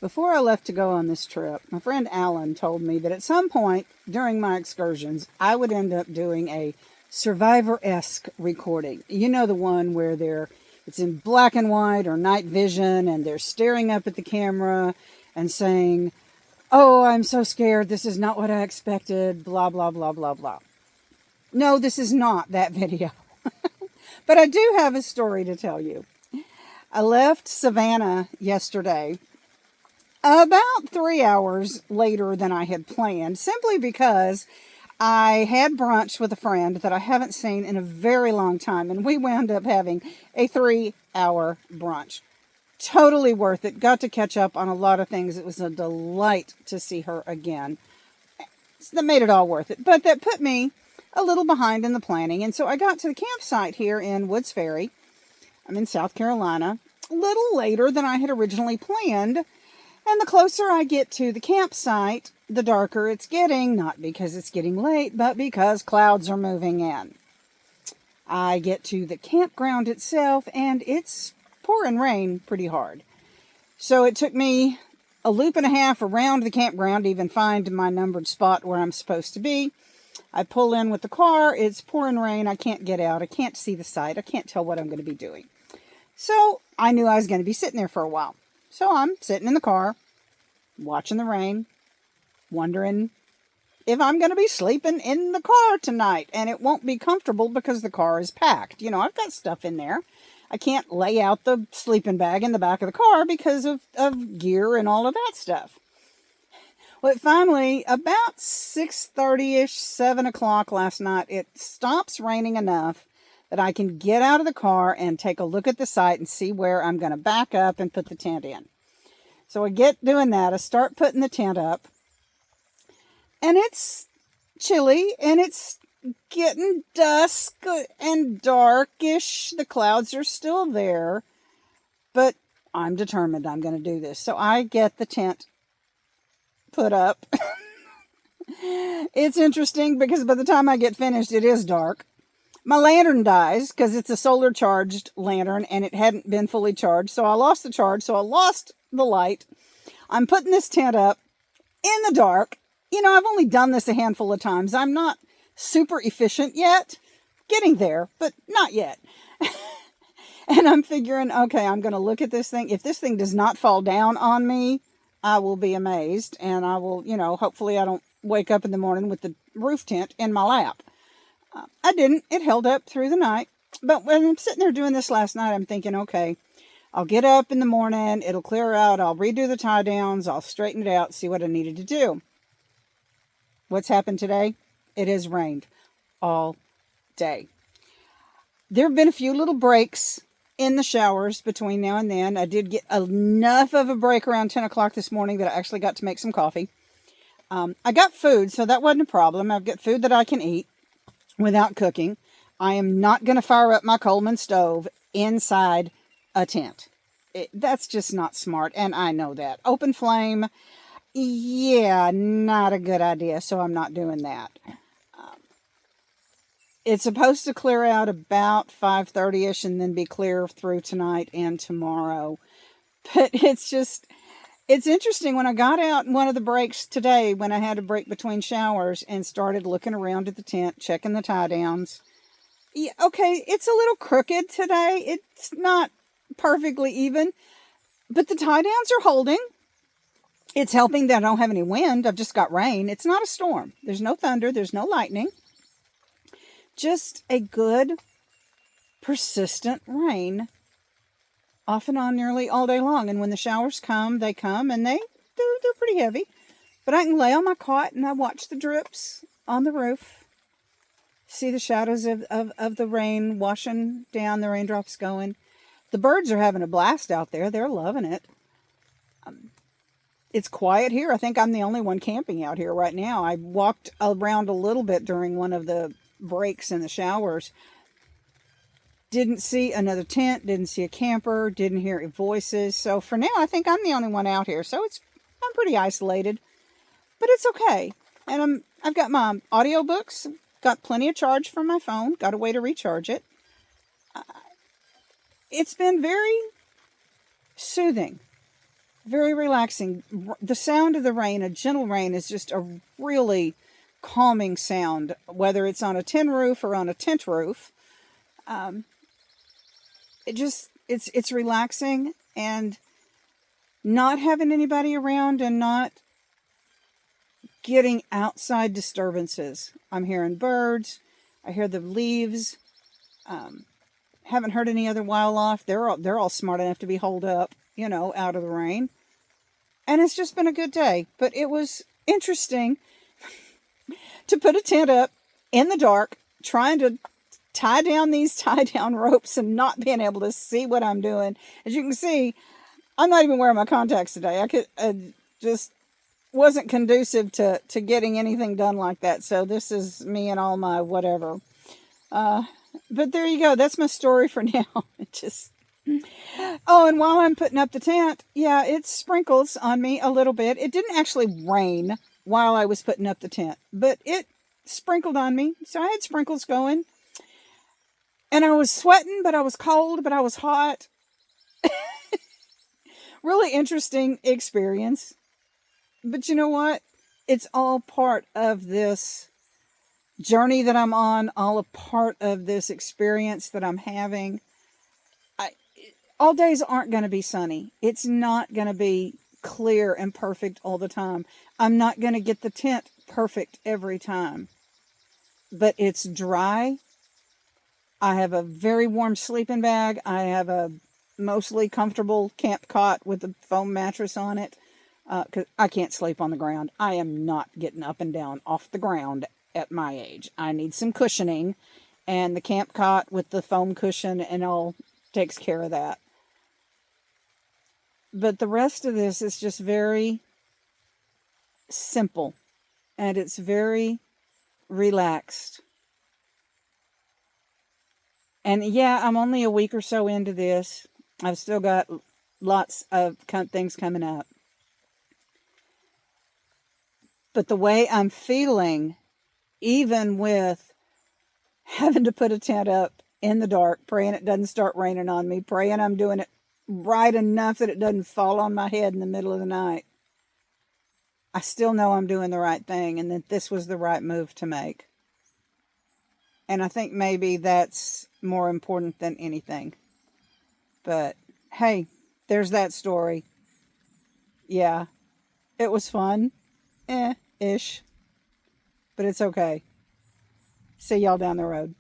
Before I left to go on this trip, my friend Alan told me that at some point during my excursions, I would end up doing a Survivor-esque recording. You know, the one where it's in black and white or night vision and they're staring up at the camera and saying, "Oh, I'm so scared. This is not what I expected. Blah, blah, blah, blah, blah." No, this is not that video. But I do have a story to tell you. I left Savannah yesterday about 3 hours later than I had planned, simply because I had brunch with a friend that I haven't seen in a very long time, and we wound up having a 3-hour brunch. Totally worth it. Got to catch up on a lot of things. It was a delight to see her again. So that made it all worth it. But that put me a little behind in the planning, and so I got to the campsite here in Woods Ferry. I'm in South Carolina, a little later than I had originally planned. And the closer I get to the campsite, the darker it's getting, not because it's getting late, but because clouds are moving in. I get to the campground itself, and it's pouring rain pretty hard. So it took me a loop and a half around the campground to even find my numbered spot where I'm supposed to be. I pull in with the car, it's pouring rain, I can't get out, I can't see the site, I can't tell what I'm going to be doing. So I knew I was going to be sitting there for a while. So I'm sitting in the car, watching the rain, wondering if I'm going to be sleeping in the car tonight. And it won't be comfortable because the car is packed. You know, I've got stuff in there. I can't lay out the sleeping bag in the back of the car because of gear and all of that stuff. Well, finally, about 6:30-ish, 7 o'clock last night, it stops raining enough that I can get out of the car and take a look at the site and see where I'm going to back up and put the tent in. So I get doing that. I start putting the tent up. And it's chilly and it's getting dusk and darkish. The clouds are still there. But I'm determined I'm going to do this. So I get the tent put up. It's interesting because by the time I get finished, it is dark. My lantern dies because it's a solar charged lantern and it hadn't been fully charged. So I lost the charge. So I lost the light. I'm putting this tent up in the dark. You know, I've only done this a handful of times. I'm not super efficient yet. Getting there, but not yet. And I'm figuring, okay, I'm going to look at this thing. If this thing does not fall down on me, I will be amazed. And I will, hopefully I don't wake up in the morning with the roof tent in my lap. I didn't. It held up through the night. But when I'm sitting there doing this last night, I'm thinking, okay, I'll get up in the morning. It'll clear out. I'll redo the tie downs. I'll straighten it out, see what I needed to do. What's happened today? It has rained all day. There have been a few little breaks in the showers between now and then. I did get enough of a break around 10 o'clock this morning that I actually got to make some coffee. I got food, so that wasn't a problem. I've got food that I can eat without cooking. I am not going to fire up my Coleman stove inside a tent. That's just not smart, and I know that. Open flame, yeah, not a good idea, so I'm not doing that. It's supposed to clear out about 5:30-ish and then be clear through tonight and tomorrow. But it's interesting. When I got out in one of the breaks today, when I had a break between showers and started looking around at the tent, checking the tie downs. Yeah, okay, it's a little crooked today. It's not perfectly even, but the tie downs are holding. It's helping that I don't have any wind. I've just got rain. It's not a storm. There's no thunder. There's no lightning. Just a good, persistent rain off and on nearly all day long. And when the showers come, they come and they're pretty heavy. But I can lay on my cot and I watch the drips on the roof. See the shadows of the rain washing down, the raindrops going. The birds are having a blast out there. They're loving it. It's quiet here. I think I'm the only one camping out here right now. I walked around a little bit during one of the breaks in the showers. Didn't see another tent, didn't see a camper, didn't hear voices. So for now, I think I'm the only one out here. So I'm pretty isolated, but it's okay. And I've got my audiobooks, got plenty of charge from my phone, got a way to recharge it. It's been very soothing Very relaxing. The sound of the rain, a gentle rain, is just a really calming sound, whether it's on a tin roof or on a tent roof. Um, it's relaxing, and not having anybody around and not getting outside disturbances. I'm hearing birds. I hear the leaves. Um, haven't heard any other wildlife. They're all smart enough to be holed up, out of the rain. And it's just been a good day. But it was interesting to put a tent up in the dark, trying to tie down these tie down ropes and not being able to see what I'm doing. As you can see, I'm not even wearing my contacts today. I just wasn't conducive to getting anything done like that. So this is me and all my whatever. But there you go. That's my story for now. It just. Oh, and while I'm putting up the tent, yeah, it sprinkles on me a little bit. It didn't actually rain while I was putting up the tent, but it sprinkled on me. So I had sprinkles going. And I was sweating, but I was cold, but I was hot. Really interesting experience. But you know what? It's all part of this journey that I'm on, all a part of this experience that I'm having. All days aren't going to be sunny. It's not going to be clear and perfect all the time. I'm not going to get the tent perfect every time. But it's dry. I have a very warm sleeping bag. I have a mostly comfortable camp cot with a foam mattress on it. Because I can't sleep on the ground. I am not getting up and down off the ground at my age. I need some cushioning. And the camp cot with the foam cushion and all takes care of that. But the rest of this is just very simple. And it's very relaxed. And yeah, I'm only a week or so into this. I've still got lots of things coming up. But the way I'm feeling, even with having to put a tent up in the dark, praying it doesn't start raining on me, praying I'm doing it right enough that it doesn't fall on my head in the middle of the night, I still know I'm doing the right thing and that this was the right move to make. And I think maybe that's more important than anything. But hey, there's that story. Yeah, it was fun. Ish. But it's okay. See y'all down the road.